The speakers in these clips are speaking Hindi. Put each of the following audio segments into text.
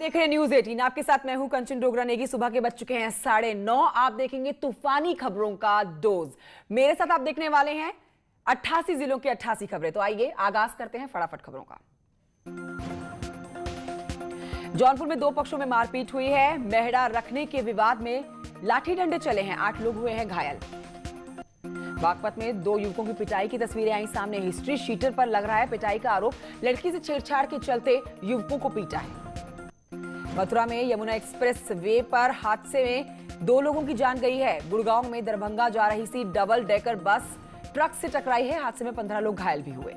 देख रहे हैं न्यूज 18। आपके साथ मैं हूं कंचन डोगरा नेगी। सुबह के बज चुके हैं 9:30। आप देखेंगे तूफानी खबरों का डोज। मेरे साथ आप देखने वाले हैं 88 जिलों की 88 खबरें। तो आइए आगाज करते हैं फटाफट खबरों का। जौनपुर में 2 पक्षों में मारपीट हुई है। मेहड़ा रखने के विवाद में लाठी डंडे चले हैं, 8 लोग हुए हैं घायल। बागपत में 2 युवकों की पिटाई की तस्वीरें आई सामने। हिस्ट्री शीटर पर लग रहा है पिटाई का आरोप। लड़की से छेड़छाड़ के चलते युवकों को पीटा है। मथुरा में यमुना एक्सप्रेस वे पर हादसे में 2 लोगों की जान गई है। गुड़गांव में दरभंगा जा रही सी डबल डेकर बस ट्रक से टकराई है। हादसे में 15 लोग घायल भी हुए।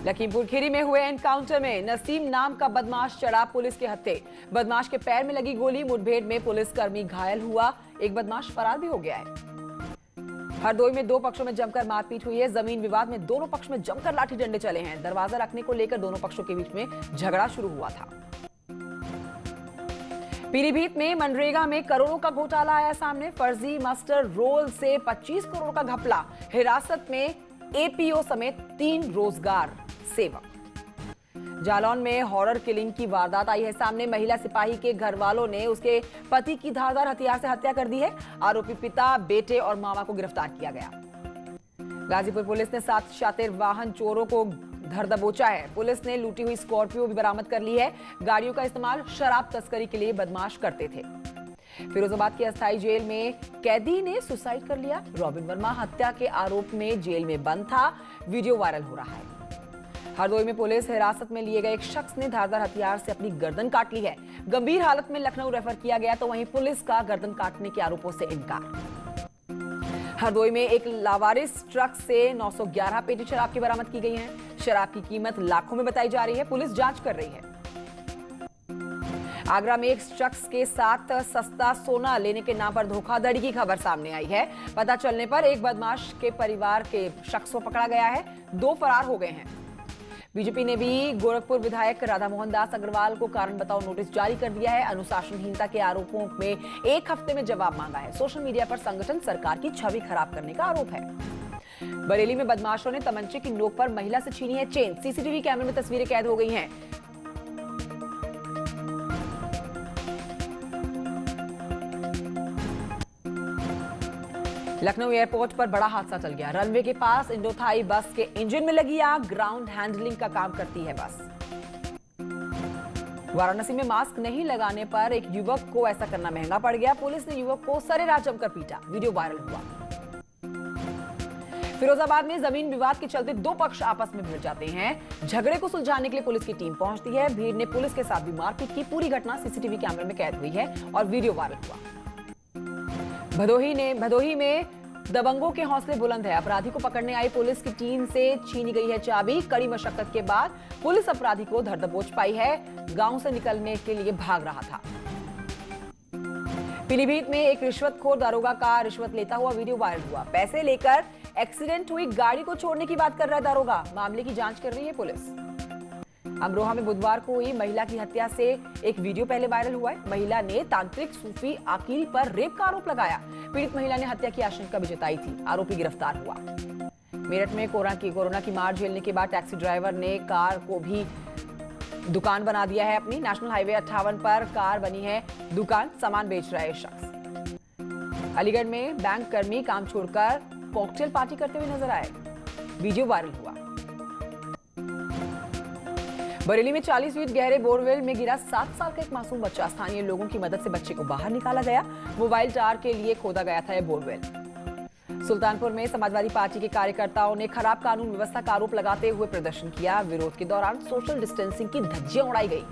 लखीमपुर खीरी में हुए एनकाउंटर में नसीम नाम का बदमाश चढ़ा पुलिस के हत्थे। बदमाश के पैर में लगी गोली। मुठभेड़ में पुलिसकर्मी घायल हुआ। एक बदमाश फरार भी हो गया है। हरदोई में 2 पक्षों में जमकर मारपीट हुई है। जमीन विवाद में दोनों पक्ष में जमकर लाठी डंडे चले हैं। दरवाजा रखने को लेकर दोनों पक्षों के बीच में झगड़ा शुरू हुआ था। पीलीभीत में मनरेगा में करोड़ों का घोटाला आया सामने। फर्जी मास्टर रोल से 25 करोड़ का घपला। हिरासत में एपीओ समेत 3 रोजगार सेवक। जालौन में हॉरर किलिंग की वारदात आई है सामने। महिला सिपाही के घर वालों ने उसके पति की धारदार हथियार से हत्या कर दी है। आरोपी पिता, बेटे और मामा को गिरफ्तार किया गया। गाजीपुर पुलिस ने 7 शातिर वाहन चोरों को धर दबोचा है। पुलिस ने लूटी हुई स्कॉर्पियो भी बरामद कर ली है। गाड़ियों का इस्तेमाल शराब तस्करी के लिए बदमाश करते थे। फिरोजाबाद की अस्थायी जेल में कैदी ने सुसाइड कर लिया। रॉबिन वर्मा हत्या के आरोप में जेल में बंद था। वीडियो वायरल हो रहा है। हरदोई में पुलिस हिरासत में लिए गए एक शख्स ने धारदार हथियार से अपनी गर्दन काट ली है। गंभीर हालत में लखनऊ रेफर किया गया तो वहीं पुलिस का गर्दन काटने के आरोपों से इनकार। हरदोई में एक लावारिस ट्रक से 911 पेटी शराब की बरामद की गई है। शराब की कीमत लाखों में बताई जा रही है। पुलिस जांच कर रही है। आगरा में एक शख्स के साथ सस्ता सोना लेने के नाम पर धोखाधड़ी की खबर सामने आई है। पता चलने पर एक बदमाश के परिवार के शख्स को पकड़ा गया है। 2 फरार हो गए हैं। बीजेपी ने भी गोरखपुर विधायक राधा मोहन दास अग्रवाल को कारण बताओ नोटिस जारी कर दिया है। अनुशासनहीनता के आरोपों में 1 हफ्ते में जवाब मांगा है। सोशल मीडिया पर संगठन सरकार की छवि खराब करने का आरोप है। बरेली में बदमाशों ने तमंचे की नोक पर महिला से छीनी है चेन। सीसीटीवी कैमरे में तस्वीरें कैद हो गई हैं। लखनऊ एयरपोर्ट पर बड़ा हादसा चल गया। रनवे के पास इंडोथाई बस के इंजन में लगी आग। ग्राउंड हैंडलिंग का काम करती है बस। वाराणसी में मास्क नहीं लगाने पर एक युवक को ऐसा करना महंगा पड़ गया। पुलिस ने युवक को सरेराह जमकर पीटा। वीडियो वायरल हुआ। फिरोजाबाद में जमीन विवाद के चलते 2 पक्ष आपस में भिड़ जाते हैं। झगड़े को सुलझाने के लिए पुलिस की टीम पहुंचती है। भीड़ ने पुलिस के साथ भी मारपीट की। पूरी घटना सीसीटीवी कैमरे में कैद हुई है और वीडियो वायरल हुआ। भदोही में दबंगों के हौसले बुलंद है। अपराधी को पकड़ने आई पुलिस की टीम से छीनी गई है चाबी। कड़ी मशक्कत के बाद पुलिस अपराधी को धर दबोच पाई है। गांव से निकलने के लिए भाग रहा था। पीलीभीत में एक रिश्वतखोर दारोगा का रिश्वत लेता हुआ वीडियो वायरल हुआ। पैसे लेकर एक्सीडेंट हुई गाड़ी को छोड़ने की बात कर रहा है दारोगा। मामले की जांच कर रही है पुलिस। अमरोहा में बुधवार को हुई महिला की हत्या से एक वीडियो पहले वायरल हुआ है। महिला ने तांत्रिक सूफी आकिल पर रेप का आरोप लगाया। पीड़ित महिला ने हत्या की आशंका भी जताई थी। आरोपी गिरफ्तार हुआ। मेरठ में कोरोना की मार झेलने के बाद टैक्सी ड्राइवर ने कार को भी दुकान बना दिया है अपनी। नेशनल हाईवे 58 पर कार बनी है दुकान। सामान बेच रहा है शख्स। अलीगढ़ में बैंक कर्मी काम छोड़कर कॉकटेल पार्टी करते हुए नजर आए। वीडियो वायरल हुआ। बरेली में 40 फीट गहरे बोरवेल में गिरा 7 साल का एक मासूम बच्चा। स्थानीय लोगों की मदद से बच्चे को बाहर निकाला गया। मोबाइल टावर के लिए खोदा गया था यह बोरवेल। सुल्तानपुर में समाजवादी पार्टी के कार्यकर्ताओं ने खराब कानून व्यवस्था का आरोप लगाते हुए प्रदर्शन किया। विरोध के दौरान सोशल डिस्टेंसिंग की धज्जियां उड़ाई गई।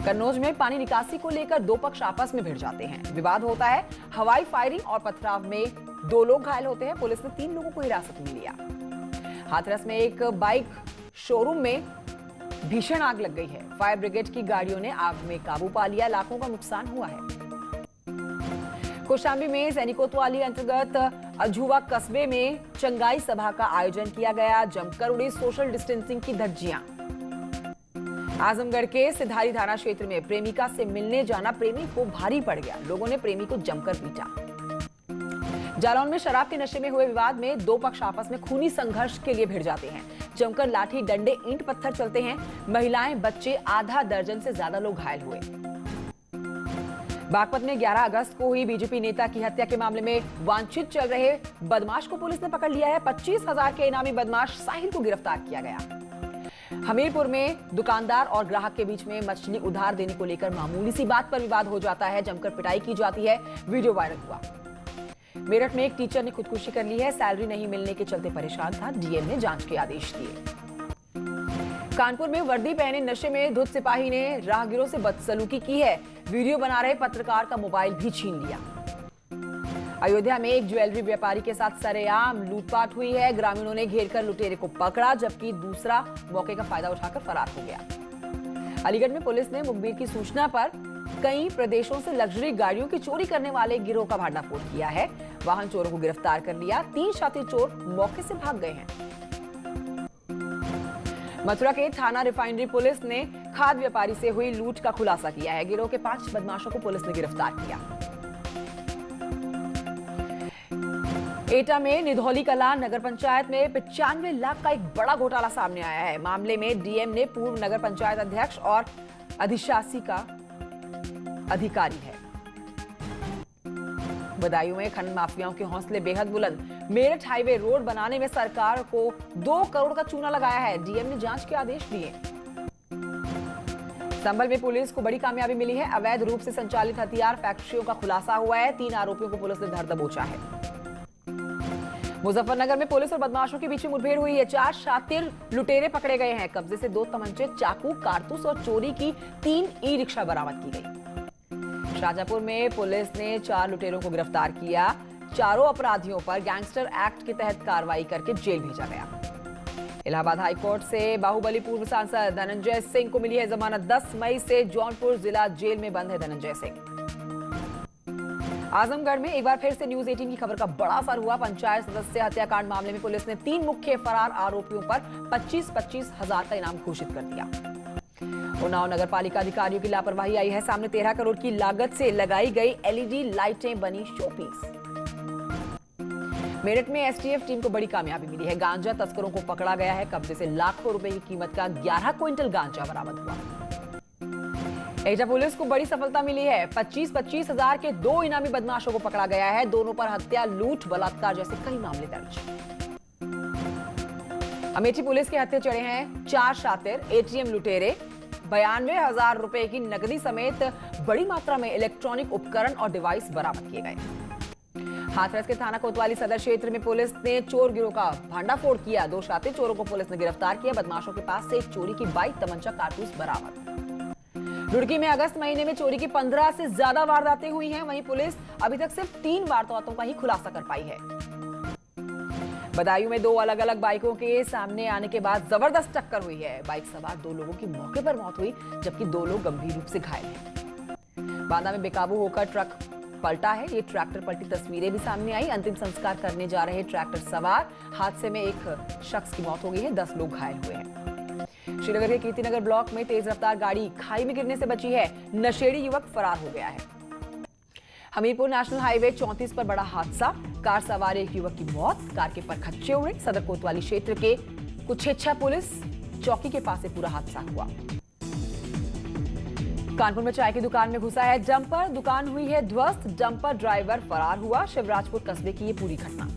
कन्नौज में पानी निकासी को लेकर 2 पक्ष आपस में भिड़ जाते हैं। विवाद होता है। हवाई फायरिंग और पथराव में 2 लोग घायल होते हैं। पुलिस ने 3 लोगों को हिरासत में लिया। हाथरस में एक बाइक शोरूम में भीषण आग लग गई है। फायर ब्रिगेड की गाड़ियों ने आग में काबू पा लिया। लाखों का नुकसान हुआ है। कौशाम्बी में सैनिकोतवाली अंतर्गत अझुवा कस्बे में चंगाई सभा का आयोजन किया गया। जमकर उड़ी सोशल डिस्टेंसिंग की धज्जियां। आजमगढ़ के सिधारी थाना क्षेत्र में प्रेमिका से मिलने जाना प्रेमी को भारी पड़ गया। लोगों ने प्रेमी को जमकर पीटा। जालौन में शराब के नशे में हुए विवाद में दो पक्ष आपस में खूनी संघर्ष के लिए भिड़ जाते हैं। जमकर लाठी डंडे ईंट पत्थर चलते हैं। महिलाएं, बच्चे, आधा दर्जन से ज्यादा लोग घायल हुए। बागपत में 11 अगस्त को हुई बीजेपी नेता की हत्या के मामले में वांछित चल रहे बदमाश को पुलिस ने पकड़ लिया है। 25,000 के इनामी बदमाश साहिल को गिरफ्तार किया गया। हमीरपुर में दुकानदार और ग्राहक के बीच में मछली उधार देने को लेकर मामूली सी बात पर विवाद हो जाता है। जमकर पिटाई की जाती है। वीडियो वायरल हुआ। मेरठ में एक टीचर ने खुदकुशी कर ली है। सैलरी नहीं मिलने के चलते परेशान था। डीएम ने जांच के आदेश दिए। कानपुर में वर्दी पहने नशे में धुत सिपाही ने राहगीरों से बदसलूकी की है। वीडियो बना रहे पत्रकार का मोबाइल भी छीन लिया। अयोध्या में एक ज्वेलरी व्यापारी के साथ सरेआम लूटपाट हुई है। ग्रामीणों ने घेरकर लुटेरे को पकड़ा, जबकि दूसरा मौके का फायदा उठाकर फरार हो गया। अलीगढ़ में पुलिस ने मुखबिर की सूचना पर कई प्रदेशों से लग्जरी गाड़ियों की चोरी करने वाले गिरोह का भंडाफोड़ किया है। वाहन चोरों को गिरफ्तार कर लिया। 3 शातिर चोर मौके से भाग गए हैं। मथुरा के थाना रिफाइनरी पुलिस ने खाद व्यापारी से हुई लूट का खुलासा किया है। गिरोह के 5 बदमाशों को पुलिस ने गिरफ्तार किया। एटा में निधौली कला नगर पंचायत में 95 लाख का एक बड़ा घोटाला सामने आया है। मामले में डीएम ने पूर्व नगर पंचायत अध्यक्ष और अधिशासी का अधिकारी है। बदायूं में खनन माफियाओं के हौसले बेहद बुलंद। मेरठ हाईवे रोड बनाने में सरकार को 2 करोड़ का चूना लगाया है। डीएम ने जांच के आदेश दिए। संभल में पुलिस को बड़ी कामयाबी मिली है। अवैध रूप से संचालित हथियार फैक्ट्रियों का खुलासा हुआ है। 3 आरोपियों को पुलिस ने धर दबोचा है। मुजफ्फरनगर में पुलिस और बदमाशों के बीच मुठभेड़ हुई है। 4 शातिर लुटेरे पकड़े गए हैं। कब्जे से 2 तमंचे, चाकू, कारतूस और चोरी की 3 ई-रिक्शा बरामद की गई। शाजापुर में पुलिस ने 4 लुटेरों को गिरफ्तार किया। चारों अपराधियों पर गैंगस्टर एक्ट के तहत कार्रवाई करके जेल भेजा गया। इलाहाबाद हाईकोर्ट से बाहुबली पूर्व सांसद धनंजय सिंह को मिली है जमानत। 10 मई से जौनपुर जिला जेल में बंद है धनंजय सिंह। आजमगढ़ में एक बार फिर से न्यूज 18 की खबर का बड़ा असर हुआ। पंचायत सदस्य हत्याकांड मामले में पुलिस ने 3 मुख्य फरार आरोपियों पर 25-25 हजार का इनाम घोषित कर दिया। उन्नाव नगर पालिका अधिकारियों की लापरवाही आई है सामने। 13 करोड़ की लागत से लगाई गई एलईडी लाइटें बनी शोपीस। मेरठ में एसटीएफ टीम को बड़ी कामयाबी मिली है। गांजा तस्करों को पकड़ा गया है। कब्जे से लाखों रुपए की कीमत का 11 क्विंटल गांजा बरामद हुआ। एटा पुलिस को बड़ी सफलता मिली है। 25-25 हजार के 2 इनामी बदमाशों को पकड़ा गया है। दोनों पर हत्या, लूट, बलात्कार जैसे कई मामले दर्ज। अमेठी पुलिस के हत्थे चढ़े हैं 4 शातिर एटीएम लुटेरे। 92,000 रुपए की नकदी समेत बड़ी मात्रा में इलेक्ट्रॉनिक उपकरण और डिवाइस बरामद किए गए। हाथरस के थाना कोतवाली सदर क्षेत्र में पुलिस ने चोर गिरोह का भांडाफोड़ किया। 2 शातिर चोरों को पुलिस ने गिरफ्तार किया। बदमाशों के पास से चोरी की 22 तमंचा, कारतूस बरामद। रुड़की में अगस्त महीने में चोरी की 15 से ज्यादा वारदातें हुई हैं। वहीं पुलिस अभी तक सिर्फ 3 वारदातों का ही खुलासा कर पाई है। बदायूं में 2 अलग अलग बाइकों के सामने आने के बाद जबरदस्त टक्कर हुई है। बाइक सवार 2 लोगों की मौके पर मौत हुई, जबकि 2 लोग गंभीर रूप से घायल हैं। बांदा में बेकाबू होकर ट्रक पलटा है। ये ट्रैक्टर पलटी तस्वीरें भी सामने आई। अंतिम संस्कार करने जा रहे ट्रैक्टर सवार हादसे में एक शख्स की मौत हो गई है। 10 लोग घायल हुए हैं। श्रीनगर के कीर्तिनगर ब्लॉक में तेज रफ्तार गाड़ी खाई में गिरने से बची है। नशेड़ी युवक फरार हो गया है। हमीरपुर नेशनल हाईवे 34 पर बड़ा हादसा। कार सवार एक युवक की मौत, कार के परखच्चे उड़े। सदर कोतवाली क्षेत्र के कुछेच्छा पुलिस चौकी के पास से पूरा हादसा हुआ। कानपुर में चाय की दुकान में घुसा है डंपर, दुकान हुई है ध्वस्त। डंपर ड्राइवर फरार हुआ। शिवराजपुर कस्बे की ये पूरी घटना।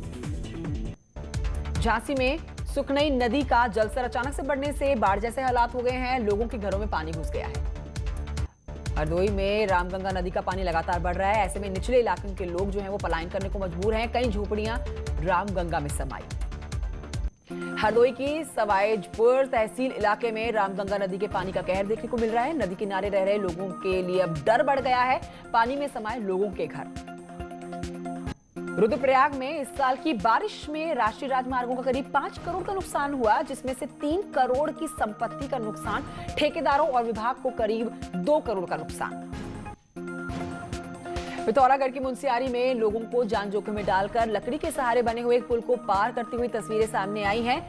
झांसी में सुखनई नदी का जलस्तर अचानक से बढ़ने से बाढ़ जैसे हालात हो गए हैं। लोगों के घरों में पानी घुस गया है। हरदोई में रामगंगा नदी का पानी लगातार बढ़ रहा है। ऐसे में निचले इलाकों के लोग जो हैं वो पलायन करने को मजबूर हैं। कई झोपड़ियां रामगंगा में समाई। हरदोई की सवाईजपुर तहसील इलाके में रामगंगा नदी के पानी का कहर देखने को मिल रहा है। नदी किनारे रह रहे लोगों के लिए अब डर बढ़ गया है। पानी में समाये लोगों के घर। रुद्रप्रयाग में इस साल की बारिश में राष्ट्रीय राजमार्गों का करीब 5 करोड़ का नुकसान हुआ, जिसमें से 3 करोड़ की संपत्ति का नुकसान, ठेकेदारों और विभाग को करीब 2 करोड़ का नुकसान। पिथौरागढ़ की मुंशियारी में लोगों को जान जोखिम में डालकर लकड़ी के सहारे बने हुए एक पुल को पार करती हुई तस्वीरें सामने आई हैं।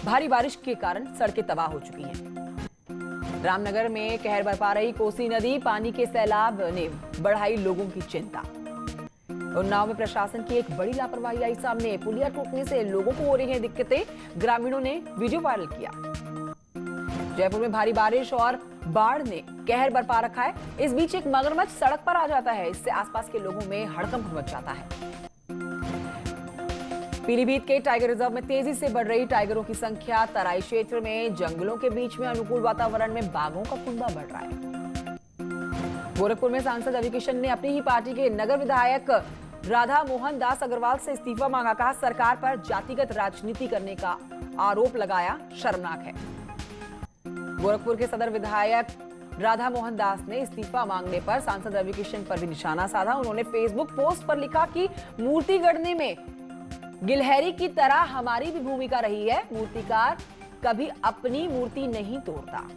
भारी बारिश के कारण सड़कें तबाह हो चुकी हैं। रामनगर में कहर बरपा रही कोसी नदी, पानी के सैलाब ने बढ़ाई लोगों की चिंता। उन्नाव में प्रशासन की एक बड़ी लापरवाही आई सामने। पुलिया टूटने से लोगों को हो रही हैं दिक्कतें, ग्रामीणों ने वीडियो वायरल किया। जयपुर में भारी बारिश और बाढ़ ने कहर बरपा रखा है। इस बीच एक मगरमच्छ सड़क पर आ जाता है, इससे आसपास के लोगों में हड़कंप मच जाता है। पीलीभीत के टाइगर रिजर्व में तेजी से बढ़ रही टाइगरों की संख्या। तराई क्षेत्र में जंगलों के बीच में अनुकूल वातावरण में बाघों का कुनबा बढ़ रहा है। गोरखपुर में सांसद रवि किशन ने अपनी ही पार्टी के नगर विधायक राधा मोहन दास अग्रवाल से इस्तीफा मांगा। कहा, सरकार पर जातिगत राजनीति करने का आरोप लगाया शर्मनाक है। गोरखपुर के सदर विधायक राधा मोहन दास ने इस्तीफा मांगने पर सांसद रवि किशन पर भी निशाना साधा। उन्होंने फेसबुक पोस्ट पर लिखा कि मूर्ति गढ़ने में गिलहरी की तरह हमारी भी भूमिका रही है। मूर्तिकार कभी अपनी मूर्ति नहीं तोड़ता।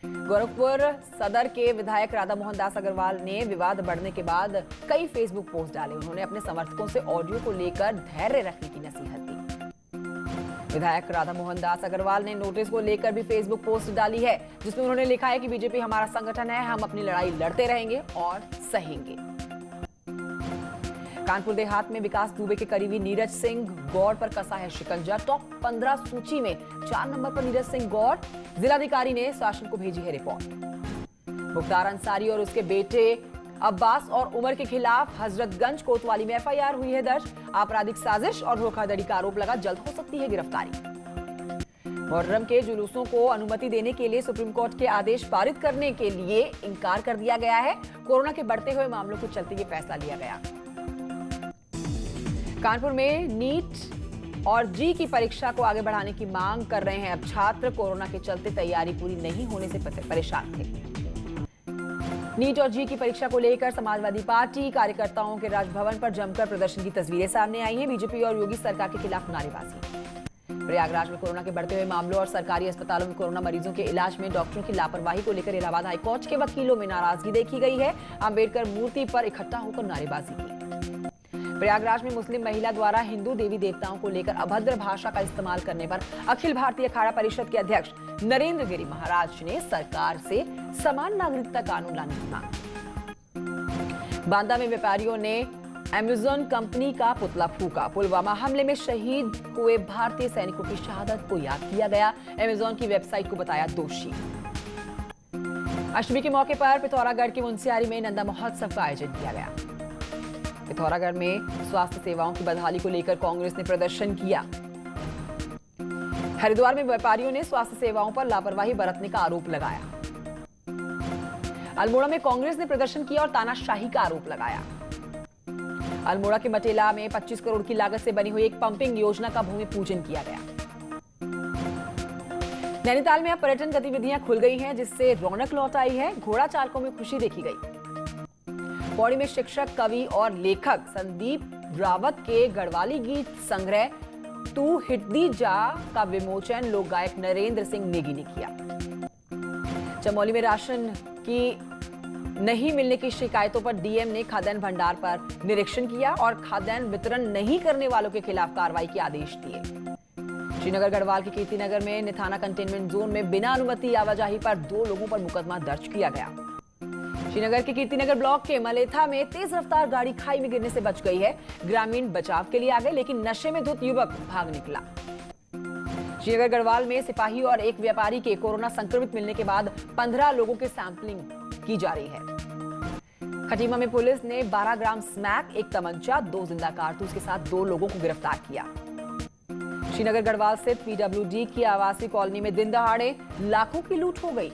गोरखपुर सदर के विधायक राधा मोहन दास अग्रवाल ने विवाद बढ़ने के बाद कई फेसबुक पोस्ट डाले। उन्होंने अपने समर्थकों से ऑडियो को लेकर धैर्य रखने की नसीहत दी। विधायक राधा मोहन दास अग्रवाल ने नोटिस को लेकर भी फेसबुक पोस्ट डाली है, जिसमें उन्होंने लिखा है कि बीजेपी हमारा संगठन है, हम अपनी लड़ाई लड़ते रहेंगे और सहेंगे। कानपुर देहात में विकास दुबे के करीबी नीरज सिंह गौड़ पर कसा है शिकंजा। टॉप 15 सूची में 4 नंबर पर नीरज सिंह गौड़। जिलाधिकारी ने शासन को भेजी है रिपोर्ट। मुख्तार अंसारी और उसके बेटे अब्बास और उमर के खिलाफ हजरतगंज कोतवाली में एफआईआर हुई है दर्ज। आपराधिक साजिश और धोखाधड़ी का आरोप लगा, जल्द हो सकती है गिरफ्तारी। मुहर्रम के जुलूसों को अनुमति देने के लिए सुप्रीम कोर्ट के आदेश पारित करने के लिए इंकार कर दिया गया है। कोरोना के बढ़ते हुए मामलों के चलते ये फैसला लिया गया। कानपुर में नीट और जी की परीक्षा को आगे बढ़ाने की मांग कर रहे हैं अब छात्र। कोरोना के चलते तैयारी पूरी नहीं होने से परेशान थे। नीट और जी की परीक्षा को लेकर समाजवादी पार्टी कार्यकर्ताओं के राजभवन पर जमकर प्रदर्शन की तस्वीरें सामने आई हैं। बीजेपी और योगी सरकार के खिलाफ नारेबाजी। प्रयागराज में कोरोना के बढ़ते हुए मामलों और सरकारी अस्पतालों में कोरोना मरीजों के इलाज में डॉक्टरों की लापरवाही को लेकर इलाहाबाद हाईकोर्ट के वकीलों में नाराजगी देखी गई है। अंबेडकर मूर्ति पर इकट्ठा होकर नारेबाजी की। प्रयागराज में मुस्लिम महिला द्वारा हिंदू देवी देवताओं को लेकर अभद्र भाषा का इस्तेमाल करने पर अखिल भारतीय अखाड़ा परिषद के अध्यक्ष नरेंद्र गिरी महाराज ने सरकार से समान नागरिकता कानून लाने की मांग। बांदा में व्यापारियों ने अमेज़न कंपनी का पुतला फूका। पुलवामा हमले में शहीद हुए भारतीय सैनिकों की शहादत को याद किया गया। अमेज़न की वेबसाइट को बताया दोषी। अष्टमी के मौके पर पिथौरागढ़ के मुंसियारी में नंदा महोत्सव का आयोजन किया गया। पिथौरागढ़ में स्वास्थ्य सेवाओं की बदहाली को लेकर कांग्रेस ने प्रदर्शन किया। हरिद्वार में व्यापारियों ने स्वास्थ्य सेवाओं पर लापरवाही बरतने का आरोप लगाया। अल्मोड़ा में कांग्रेस ने प्रदर्शन किया और तानाशाही का आरोप लगाया। अल्मोड़ा के मटेला में 25 करोड़ की लागत से बनी हुई एक पंपिंग योजना का भूमि पूजन किया गया। नैनीताल में अब पर्यटन गतिविधियां खुल गई हैं, जिससे रौनक लौट आई है। घोड़ा चालकों में खुशी देखी गई। पौड़ी में शिक्षक, कवि और लेखक संदीप रावत के गढ़वाली गीत संग्रह तू हिटदी जा का विमोचन लोक गायक नरेंद्र सिंह नेगी ने किया। चमोली में राशन की नहीं मिलने की शिकायतों पर डीएम ने खाद्यान्न भंडार पर निरीक्षण किया और खाद्यान्न वितरण नहीं करने वालों के खिलाफ कार्रवाई के आदेश दिए। श्रीनगर गढ़वाल के कीर्तिनगर में निथाना कंटेनमेंट जोन में बिना अनुमति आवाजाही पर 2 लोगों पर मुकदमा दर्ज किया गया। श्रीनगर के कीर्तिनगर ब्लॉक के मलेथा में तेज रफ्तार गाड़ी खाई में गिरने से बच गई है। ग्रामीण बचाव के लिए आ गए, लेकिन नशे में धुत युवक भाग निकला। श्रीनगर गढ़वाल में सिपाही और एक व्यापारी के कोरोना संक्रमित मिलने के बाद 15 लोगों के सैंपलिंग की जा रही है। खटीमा में पुलिस ने 12 ग्राम स्मैक, 1 तमंचा, 2 जिंदा कारतूस के साथ 2 लोगों को गिरफ्तार किया। श्रीनगर गढ़वाल स्थित पीडब्ल्यूडी की आवासीय कॉलोनी में दिन दहाड़े लाखों की लूट हो गई।